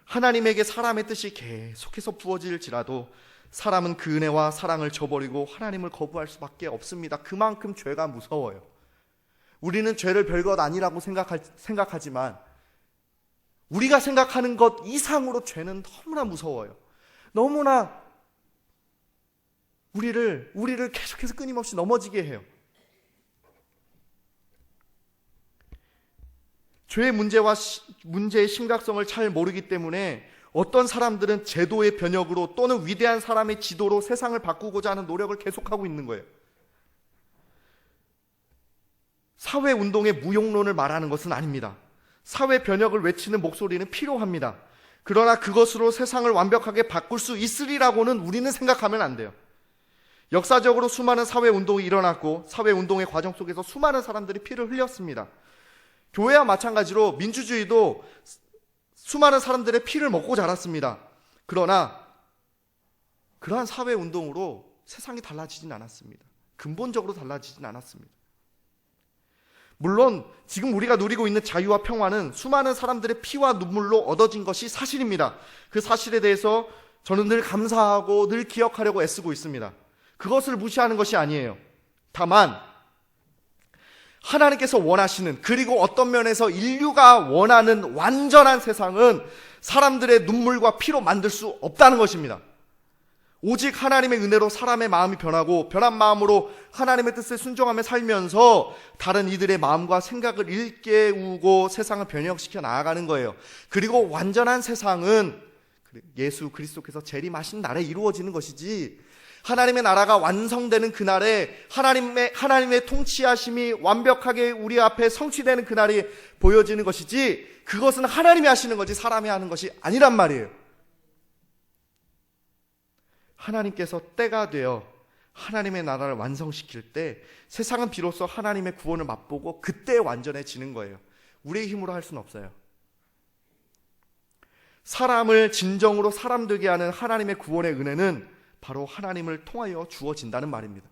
하나님에게 사람의 뜻이 계속해서 부어질지라도 사람은 그 은혜와 사랑을 저버리고 하나님을 거부할 수밖에 없습니다. 그만큼 죄가 무서워요. 우리는 죄를 별것 아니라고 생각하지만 우리가 생각하는 것 이상으로 죄는 너무나 무서워요. 너무나 우리를 계속해서 끊임없이 넘어지게 해요. 죄의 문제의 심각성을 잘 모르기 때문에 어떤 사람들은 제도의 변혁으로 또는 위대한 사람의 지도로 세상을 바꾸고자 하는 노력을 계속하고 있는 거예요. 사회운동의 무용론을 말하는 것은 아닙니다. 사회 변혁을 외치는 목소리는 필요합니다. 그러나 그것으로 세상을 완벽하게 바꿀 수 있으리라고는 우리는 생각하면 안 돼요. 역사적으로 수많은 사회운동이 일어났고 사회운동의 과정 속에서 수많은 사람들이 피를 흘렸습니다. 교회와 마찬가지로 민주주의도 수많은 사람들의 피를 먹고 자랐습니다. 그러나 그러한 사회운동으로 세상이 달라지진 않았습니다. 근본적으로 달라지진 않았습니다. 물론 지금 우리가 누리고 있는 자유와 평화는 수많은 사람들의 피와 눈물로 얻어진 것이 사실입니다. 그 사실에 대해서 저는 늘 감사하고 늘 기억하려고 애쓰고 있습니다. 그것을 무시하는 것이 아니에요. 다만 하나님께서 원하시는, 그리고 어떤 면에서 인류가 원하는 완전한 세상은 사람들의 눈물과 피로 만들 수 없다는 것입니다. 오직 하나님의 은혜로 사람의 마음이 변하고 변한 마음으로 하나님의 뜻에 순종하며 살면서 다른 이들의 마음과 생각을 일깨우고 세상을 변혁시켜 나아가는 거예요. 그리고 완전한 세상은 예수 그리스도께서 재림하신 날에 이루어지는 것이지, 하나님의 나라가 완성되는 그날에 하나님의 통치하심이 완벽하게 우리 앞에 성취되는 그날이 보여지는 것이지, 그것은 하나님이 하시는 거지 사람이 하는 것이 아니란 말이에요. 하나님께서 때가 되어 하나님의 나라를 완성시킬 때 세상은 비로소 하나님의 구원을 맛보고 그때 완전해지는 거예요. 우리의 힘으로 할 수는 없어요. 사람을 진정으로 사람 되게 하는 하나님의 구원의 은혜는 바로 하나님을 통하여 주어진다는 말입니다.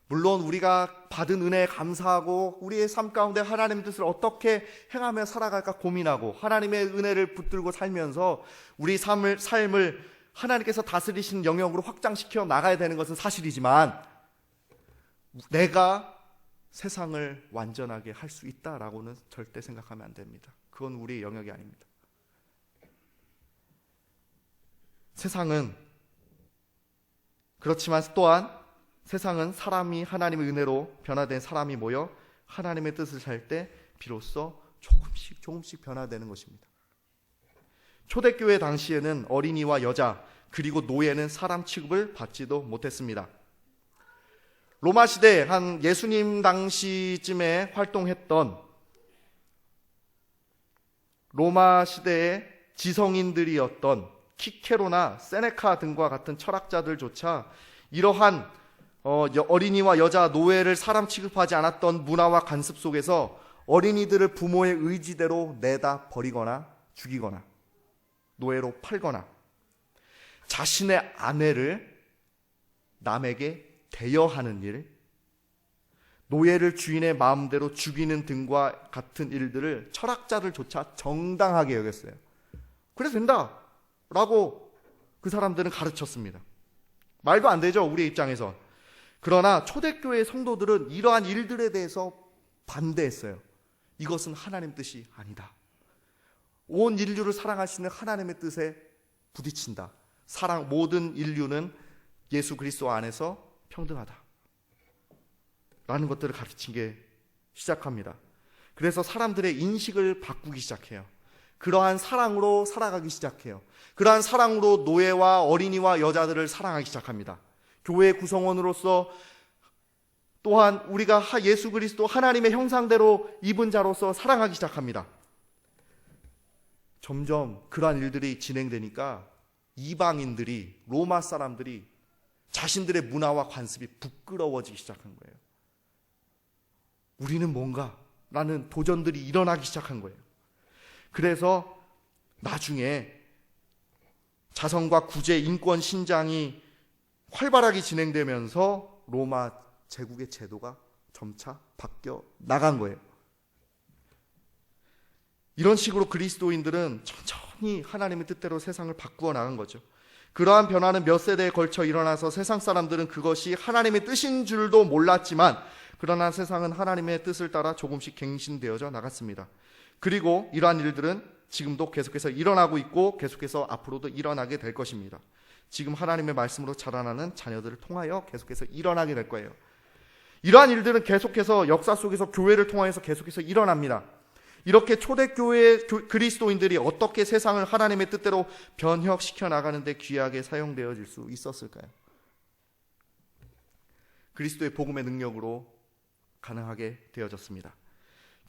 물론 우리가 받은 은혜에 감사하고 우리의 삶 가운데 하나님의 뜻을 어떻게 행하며 살아갈까 고민하고 하나님의 은혜를 붙들고 살면서 우리 삶을 하나님께서 다스리시는 영역으로 확장시켜 나가야 되는 것은 사실이지만, 내가 세상을 완전하게 할 수 있다라고는 절대 생각하면 안 됩니다. 그건 우리의 영역이 아닙니다. 세상은 그렇지만 또한 세상은 사람이 하나님의 은혜로 변화된 사람이 모여 하나님의 뜻을 살 때 비로소 조금씩 변화되는 것입니다. 초대교회 당시에는 어린이와 여자 그리고 노예는 사람 취급을 받지도 못했습니다. 로마 시대 한 예수님 당시쯤에 활동했던 로마 시대의 지성인들이었던 키케로나 세네카 등과 같은 철학자들조차 이러한 어린이와 여자, 노예를 사람 취급하지 않았던 문화와 관습 속에서 어린이들을 부모의 의지대로 내다 버리거나 죽이거나 노예로 팔거나 자신의 아내를 남에게 대여하는 일, 노예를 주인의 마음대로 죽이는 등과 같은 일들을 철학자들조차 정당하게 여겼어요. 그래도 된다라고 그 사람들은 가르쳤습니다. 말도 안 되죠, 우리의 입장에서. 그러나 초대교회 성도들은 이러한 일들에 대해서 반대했어요. 이것은 하나님 뜻이 아니다. 온 인류를 사랑하시는 하나님의 뜻에 부딪힌다. 모든 인류는 예수 그리스도 안에서 평등하다 라는 것들을 가르치게 시작합니다. 그래서 사람들의 인식을 바꾸기 시작해요. 그러한 사랑으로 살아가기 시작해요. 그러한 사랑으로 노예와 어린이와 여자들을 사랑하기 시작합니다. 교회 구성원으로서 또한 우리가 예수 그리스도 하나님의 형상대로 입은 자로서 사랑하기 시작합니다. 점점 그러한 일들이 진행되니까 이방인들이, 로마 사람들이 자신들의 문화와 관습이 부끄러워지기 시작한 거예요. 우리는 뭔가? 라는 도전들이 일어나기 시작한 거예요. 그래서 나중에 자성과 구제, 인권 신장이 활발하게 진행되면서 로마 제국의 제도가 점차 바뀌어 나간 거예요. 이런 식으로 그리스도인들은 천천히 하나님의 뜻대로 세상을 바꾸어 나간 거죠. 그러한 변화는 몇 세대에 걸쳐 일어나서 세상 사람들은 그것이 하나님의 뜻인 줄도 몰랐지만 그러나 세상은 하나님의 뜻을 따라 조금씩 갱신되어져 나갔습니다. 그리고 이러한 일들은 지금도 계속해서 일어나고 있고 계속해서 앞으로도 일어나게 될 것입니다. 지금 하나님의 말씀으로 자라나는 자녀들을 통하여 계속해서 일어나게 될 거예요. 이러한 일들은 계속해서 역사 속에서 교회를 통하여서 계속해서 일어납니다. 이렇게 초대교회 그리스도인들이 어떻게 세상을 하나님의 뜻대로 변혁시켜 나가는데 귀하게 사용되어질 수 있었을까요? 그리스도의 복음의 능력으로 가능하게 되어졌습니다.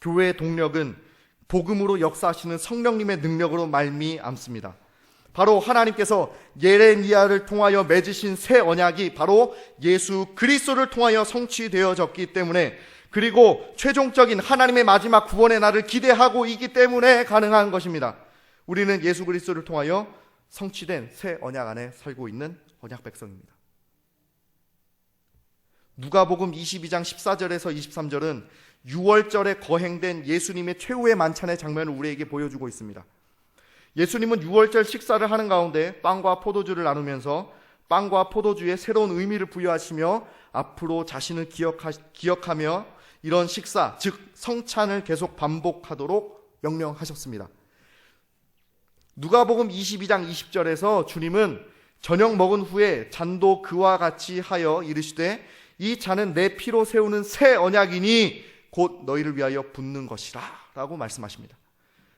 교회의 동력은 복음으로 역사하시는 성령님의 능력으로 말미암습니다. 바로 하나님께서 예레미야를 통하여 맺으신 새 언약이 바로 예수 그리스도를 통하여 성취되어졌기 때문에, 그리고 최종적인 하나님의 마지막 구원의 날을 기대하고 있기 때문에 가능한 것입니다. 우리는 예수 그리스도를 통하여 성취된 새 언약 안에 살고 있는 언약 백성입니다. 누가복음 22장 14절에서 23절은 유월절에 거행된 예수님의 최후의 만찬의 장면을 우리에게 보여주고 있습니다. 예수님은 유월절 식사를 하는 가운데 빵과 포도주를 나누면서 빵과 포도주에 새로운 의미를 부여하시며 앞으로 자신을 기억하며 이런 식사, 즉 성찬을 계속 반복하도록 명령하셨습니다. 누가복음 22장 20절에서 주님은 저녁 먹은 후에 잔도 그와 같이 하여 이르시되 이 잔은 내 피로 세우는 새 언약이니 곧 너희를 위하여 붓는 것이라 라고 말씀하십니다.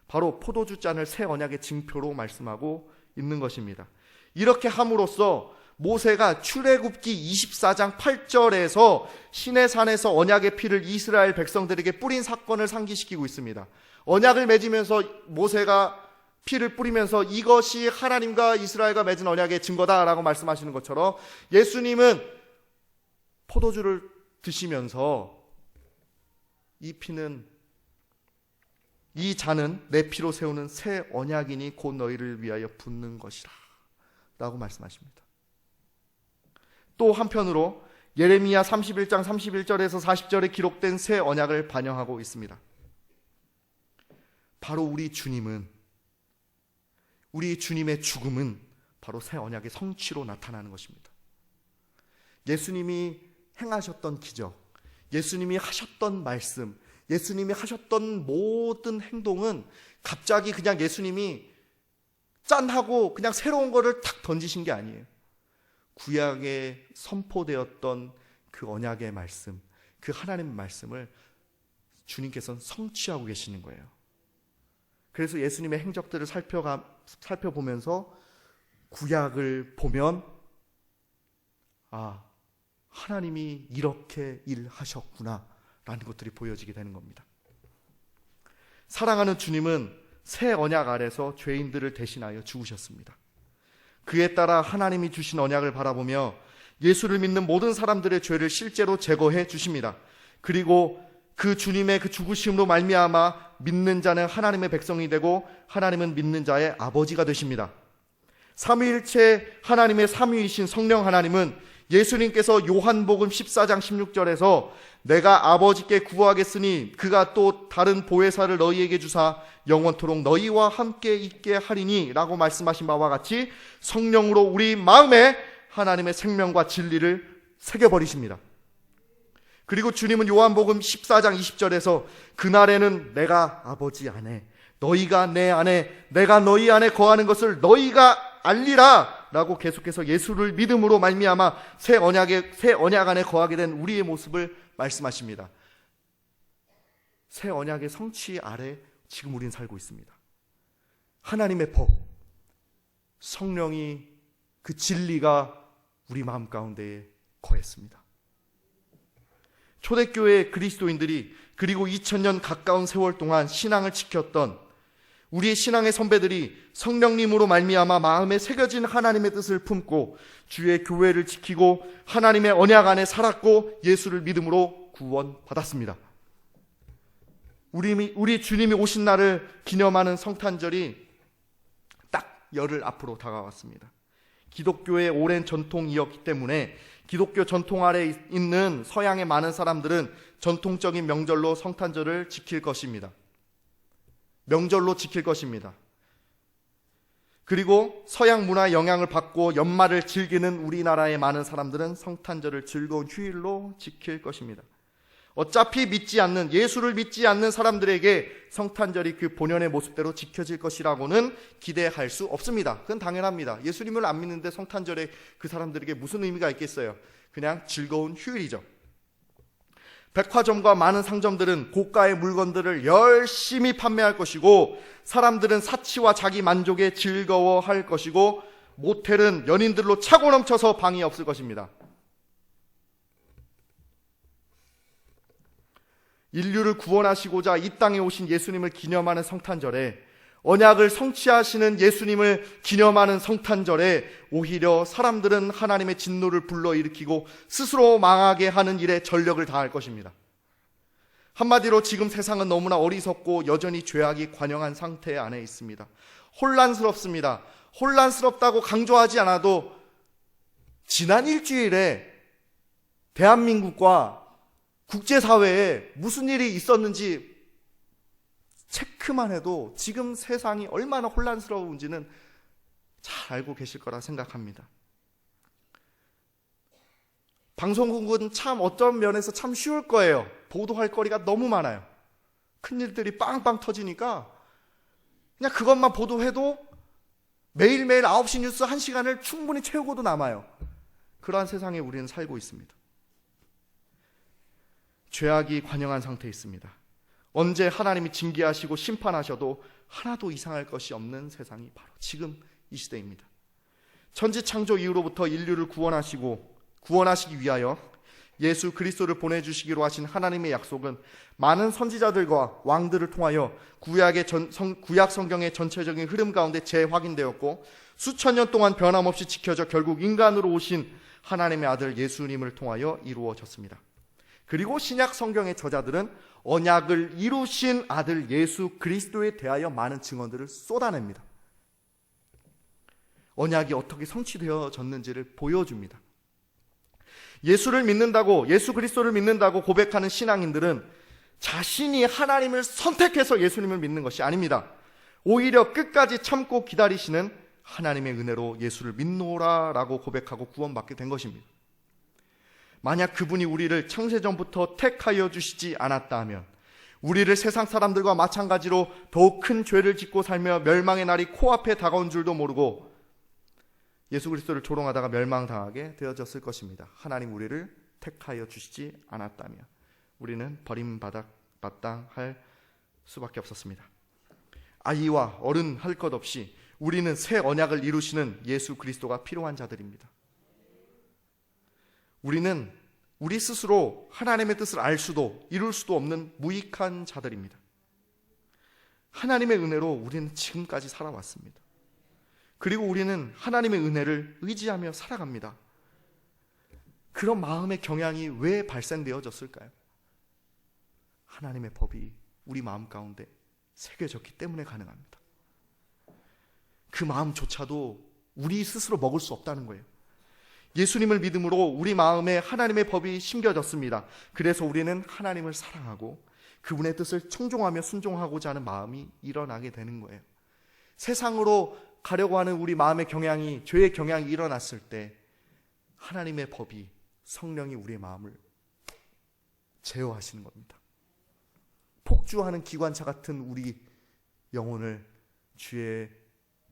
바로 포도주 잔을 새 언약의 징표로 말씀하고 있는 것입니다. 이렇게 함으로써 모세가 출애굽기 24장 8절에서 시내산에서 언약의 피를 이스라엘 백성들에게 뿌린 사건을 상기시키고 있습니다. 언약을 맺으면서 모세가 피를 뿌리면서 이것이 하나님과 이스라엘과 맺은 언약의 증거다라고 말씀하시는 것처럼 예수님은 포도주를 드시면서 이 잔은 내 피로 세우는 새 언약이니 곧 너희를 위하여 붓는 것이라 라고 말씀하십니다. 또 한편으로 예레미야 31장 31절에서 40절에 기록된 새 언약을 반영하고 있습니다. 바로 우리 주님의 죽음은 바로 새 언약의 성취로 나타나는 것입니다. 예수님이 행하셨던 기적, 예수님이 하셨던 말씀, 예수님이 하셨던 모든 행동은 갑자기 그냥 예수님이 짠 하고 그냥 새로운 거를 탁 던지신 게 아니에요. 구약에 선포되었던 그 언약의 말씀, 그 하나님의 말씀을 주님께서는 성취하고 계시는 거예요. 그래서 예수님의 행적들을 살펴보면서 구약을 보면 하나님이 이렇게 일하셨구나 라는 것들이 보여지게 되는 겁니다. 사랑하는 주님은 새 언약 아래서 죄인들을 대신하여 죽으셨습니다. 그에 따라 하나님이 주신 언약을 바라보며 예수를 믿는 모든 사람들의 죄를 실제로 제거해 주십니다. 그리고 그 주님의 그 죽으심으로 말미암아 믿는 자는 하나님의 백성이 되고 하나님은 믿는 자의 아버지가 되십니다. 삼위일체 하나님의 삼위이신 성령 하나님은 예수님께서 요한복음 14장 16절에서 내가 아버지께 구하겠으니 그가 또 다른 보혜사를 너희에게 주사 영원토록 너희와 함께 있게 하리니 라고 말씀하신 바와 같이 성령으로 우리 마음에 하나님의 생명과 진리를 새겨버리십니다. 그리고 주님은 요한복음 14장 20절에서 그날에는 내가 아버지 안에 너희가 내 안에 내가 너희 안에 거하는 것을 너희가 알리라 라고 계속해서 예수를 믿음으로 말미암아 새 언약 안에 거하게 된 우리의 모습을 말씀하십니다. 새 언약의 성취 아래 지금 우리는 살고 있습니다. 하나님의 법, 성령이 그 진리가 우리 마음 가운데에 거했습니다. 초대교회 그리스도인들이 그리고 2000년 가까운 세월 동안 신앙을 지켰던 우리의 신앙의 선배들이 성령님으로 말미암아 마음에 새겨진 하나님의 뜻을 품고 주의 교회를 지키고 하나님의 언약 안에 살았고 예수를 믿음으로 구원받았습니다. 우리 주님이 오신 날을 기념하는 성탄절이 딱 열흘 앞으로 다가왔습니다. 기독교의 오랜 전통이었기 때문에 기독교 전통 아래 있는 서양의 많은 사람들은 전통적인 명절로 성탄절을 지킬 것입니다. 명절로 지킬 것입니다. 그리고 서양 문화의 영향을 받고 연말을 즐기는 우리나라의 많은 사람들은 성탄절을 즐거운 휴일로 지킬 것입니다. 어차피 예수를 믿지 않는 사람들에게 성탄절이 그 본연의 모습대로 지켜질 것이라고는 기대할 수 없습니다. 그건 당연합니다. 예수님을 안 믿는데 성탄절에 그 사람들에게 무슨 의미가 있겠어요? 그냥 즐거운 휴일이죠. 백화점과 많은 상점들은 고가의 물건들을 열심히 판매할 것이고 사람들은 사치와 자기 만족에 즐거워할 것이고 모텔은 연인들로 차고 넘쳐서 방이 없을 것입니다. 인류를 구원하시고자 이 땅에 오신 예수님을 기념하는 성탄절에 언약을 성취하시는 예수님을 기념하는 성탄절에 오히려 사람들은 하나님의 진노를 불러일으키고 스스로 망하게 하는 일에 전력을 다할 것입니다. 한마디로 지금 세상은 너무나 어리석고 여전히 죄악이 관영한 상태 안에 있습니다. 혼란스럽습니다. 혼란스럽다고 강조하지 않아도 지난 일주일에 대한민국과 국제사회에 무슨 일이 있었는지 체크만 해도 지금 세상이 얼마나 혼란스러운지는 잘 알고 계실 거라 생각합니다. 방송국은 참 어떤 면에서 참 쉬울 거예요. 보도할 거리가 너무 많아요. 큰일들이 빵빵 터지니까 그냥 그것만 보도해도 매일매일 9시 뉴스 1시간을 충분히 채우고도 남아요. 그러한 세상에 우리는 살고 있습니다. 죄악이 관영한 상태에 있습니다. 언제 하나님이 징계하시고 심판하셔도 하나도 이상할 것이 없는 세상이 바로 지금 이 시대입니다. 천지창조 이후로부터 인류를 구원하시기 위하여 예수 그리스도를 보내주시기로 하신 하나님의 약속은 많은 선지자들과 왕들을 통하여 구약 성경의 전체적인 흐름 가운데 재확인되었고 수천 년 동안 변함없이 지켜져 결국 인간으로 오신 하나님의 아들 예수님을 통하여 이루어졌습니다. 그리고 신약 성경의 저자들은 언약을 이루신 아들 예수 그리스도에 대하여 많은 증언들을 쏟아냅니다. 언약이 어떻게 성취되어졌는지를 보여줍니다. 예수 그리스도를 믿는다고 고백하는 신앙인들은 자신이 하나님을 선택해서 예수님을 믿는 것이 아닙니다. 오히려 끝까지 참고 기다리시는 하나님의 은혜로 예수를 믿노라라고 고백하고 구원받게 된 것입니다. 만약 그분이 우리를 창세전부터 택하여 주시지 않았다 하면 우리를 세상 사람들과 마찬가지로 더욱 큰 죄를 짓고 살며 멸망의 날이 코앞에 다가온 줄도 모르고 예수 그리스도를 조롱하다가 멸망당하게 되어졌을 것입니다. 하나님 우리를 택하여 주시지 않았다면 우리는 버림받아 마땅할 수밖에 없었습니다. 아이와 어른 할 것 없이 우리는 새 언약을 이루시는 예수 그리스도가 필요한 자들입니다. 우리는 우리 스스로 하나님의 뜻을 알 수도 이룰 수도 없는 무익한 자들입니다. 하나님의 은혜로 우리는 지금까지 살아왔습니다. 그리고 우리는 하나님의 은혜를 의지하며 살아갑니다. 그런 마음의 경향이 왜 발생되어졌을까요? 하나님의 법이 우리 마음 가운데 새겨졌기 때문에 가능합니다. 그 마음조차도 우리 스스로 먹을 수 없다는 거예요. 예수님을 믿음으로 우리 마음에 하나님의 법이 심겨졌습니다. 그래서 우리는 하나님을 사랑하고 그분의 뜻을 청종하며 순종하고자 하는 마음이 일어나게 되는 거예요. 세상으로 가려고 하는 우리 마음의 경향이, 죄의 경향이 일어났을 때 하나님의 법이, 성령이 우리의 마음을 제어하시는 겁니다. 폭주하는 기관차 같은 우리 영혼을 주의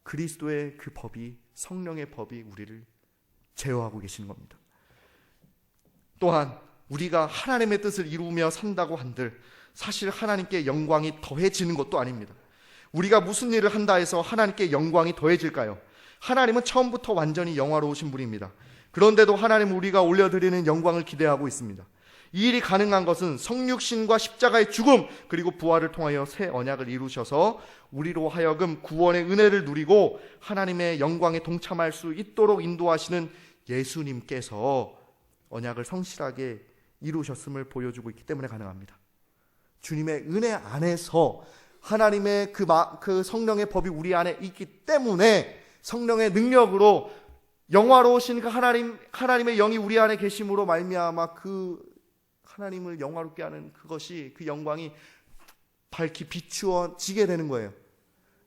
그리스도의 그 법이, 성령의 법이 우리를 제어하고 계시는 겁니다. 또한 우리가 하나님의 뜻을 이루며 산다고 한들 사실 하나님께 영광이 더해지는 것도 아닙니다. 우리가 무슨 일을 한다 해서 하나님께 영광이 더해질까요? 하나님은 처음부터 완전히 영화로우신 분입니다. 그런데도 하나님은 우리가 올려드리는 영광을 기대하고 있습니다. 이 일이 가능한 것은 성육신과 십자가의 죽음 그리고 부활을 통하여 새 언약을 이루셔서 우리로 하여금 구원의 은혜를 누리고 하나님의 영광에 동참할 수 있도록 인도하시는 예수님께서 언약을 성실하게 이루셨음을 보여주고 있기 때문에 가능합니다. 주님의 은혜 안에서 하나님의 그 성령의 법이 우리 안에 있기 때문에 성령의 능력으로 영화로우신 그 하나님의 영이 우리 안에 계심으로 말미암아 그 하나님을 영화롭게 하는 그것이, 그 영광이 밝히 비추어지게 되는 거예요.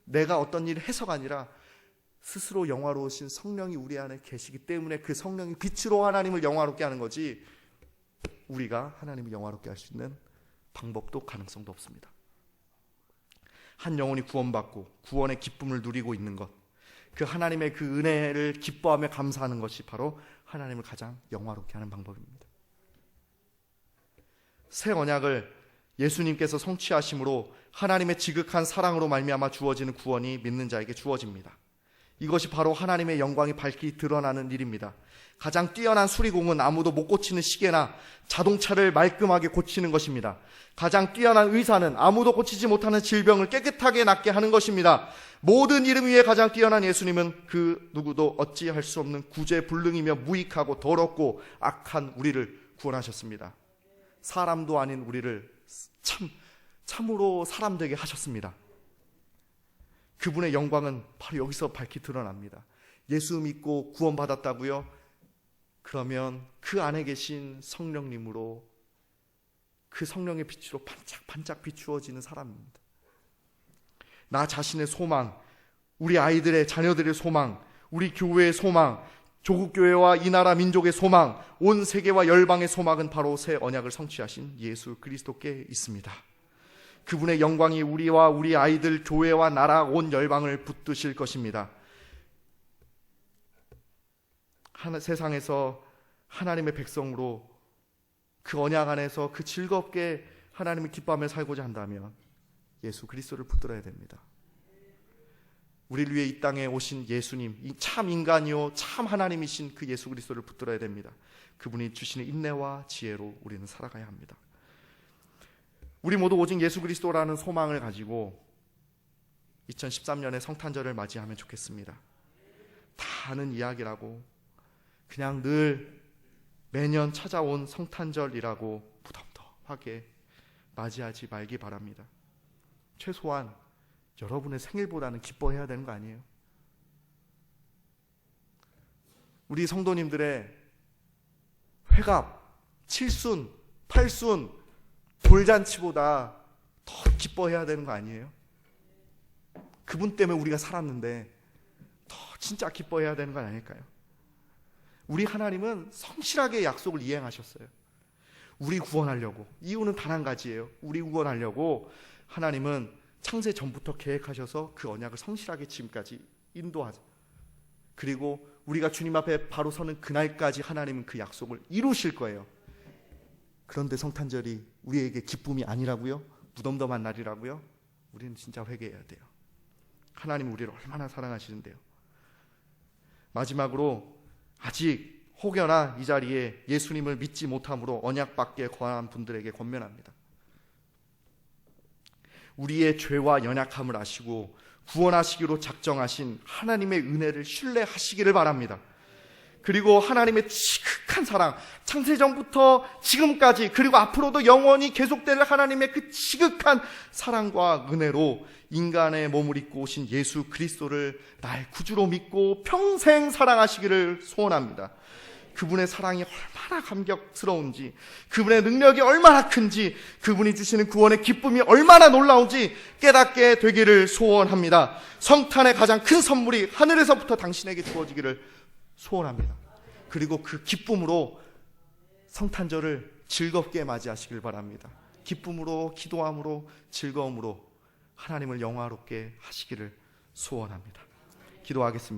내가 어떤 일을 해서가 아니라 스스로 영화로우신 성령이 우리 안에 계시기 때문에 그 성령이 빛으로 하나님을 영화롭게 하는 거지, 우리가 하나님을 영화롭게 할 수 있는 방법도 가능성도 없습니다. 한 영혼이 구원받고 구원의 기쁨을 누리고 있는 것, 그 하나님의 그 은혜를 기뻐하며 감사하는 것이 바로 하나님을 가장 영화롭게 하는 방법입니다. 새 언약을 예수님께서 성취하심으로 하나님의 지극한 사랑으로 말미암아 주어지는 구원이 믿는 자에게 주어집니다. 이것이 바로 하나님의 영광이 밝히 드러나는 일입니다. 가장 뛰어난 수리공은 아무도 못 고치는 시계나 자동차를 말끔하게 고치는 것입니다. 가장 뛰어난 의사는 아무도 고치지 못하는 질병을 깨끗하게 낫게 하는 것입니다. 모든 이름 위에 가장 뛰어난 예수님은 그 누구도 어찌할 수 없는 구제불능이며 무익하고 더럽고 악한 우리를 구원하셨습니다. 사람도 아닌 우리를 참으로 사람 되게 하셨습니다. 그분의 영광은 바로 여기서 밝히 드러납니다. 예수 믿고 구원받았다고요? 그러면 그 안에 계신 성령님으로 그 성령의 빛으로 반짝반짝 비추어지는 사람입니다. 나 자신의 소망, 우리 아이들의 자녀들의 소망, 우리 교회의 소망, 조국교회와 이 나라 민족의 소망, 온 세계와 열방의 소망은 바로 새 언약을 성취하신 예수 그리스도께 있습니다. 그분의 영광이 우리와 우리 아이들, 교회와 나라, 온 열방을 붙드실 것입니다. 세상에서 하나님의 백성으로 그 언약 안에서 그 즐겁게 하나님을 기뻐하며 살고자 한다면 예수 그리스도를 붙들어야 됩니다. 우리를 위해 이 땅에 오신 예수님, 이 참 인간이요 참 하나님이신 그 예수 그리스도를 붙들어야 됩니다. 그분이 주시는 인내와 지혜로 우리는 살아가야 합니다. 우리 모두 오직 예수 그리스도라는 소망을 가지고 2013년에 성탄절을 맞이하면 좋겠습니다. 다 아는 이야기라고 그냥 늘 매년 찾아온 성탄절이라고 무덤덤하게 맞이하지 말기 바랍니다. 최소한 여러분의 생일보다는 기뻐해야 되는 거 아니에요? 우리 성도님들의 회갑, 칠순, 팔순, 돌잔치보다 더 기뻐해야 되는 거 아니에요? 그분 때문에 우리가 살았는데 더 진짜 기뻐해야 되는 건 아닐까요? 우리 하나님은 성실하게 약속을 이행하셨어요. 우리 구원하려고. 이유는 단 한 가지예요. 우리 구원하려고 하나님은 창세 전부터 계획하셔서 그 언약을 성실하게 지금까지 인도하죠. 그리고 우리가 주님 앞에 바로 서는 그날까지 하나님은 그 약속을 이루실 거예요. 그런데 성탄절이 우리에게 기쁨이 아니라고요? 무덤덤한 날이라고요? 우리는 진짜 회개해야 돼요. 하나님 우리를 얼마나 사랑하시는데요. 마지막으로 아직 혹여나 이 자리에 예수님을 믿지 못함으로 언약받기에 권한 분들에게 권면합니다. 우리의 죄와 연약함을 아시고 구원하시기로 작정하신 하나님의 은혜를 신뢰하시기를 바랍니다. 그리고 하나님의 지극한 사랑, 창세전부터 지금까지 그리고 앞으로도 영원히 계속될 하나님의 그 지극한 사랑과 은혜로 인간의 몸을 입고 오신 예수 그리스도를 나의 구주로 믿고 평생 사랑하시기를 소원합니다. 그분의 사랑이 얼마나 감격스러운지, 그분의 능력이 얼마나 큰지, 그분이 주시는 구원의 기쁨이 얼마나 놀라운지 깨닫게 되기를 소원합니다. 성탄의 가장 큰 선물이 하늘에서부터 당신에게 주어지기를 소원합니다. 그리고 그 기쁨으로 성탄절을 즐겁게 맞이하시길 바랍니다. 기쁨으로, 기도함으로, 즐거움으로 하나님을 영화롭게 하시기를 소원합니다. 기도하겠습니다.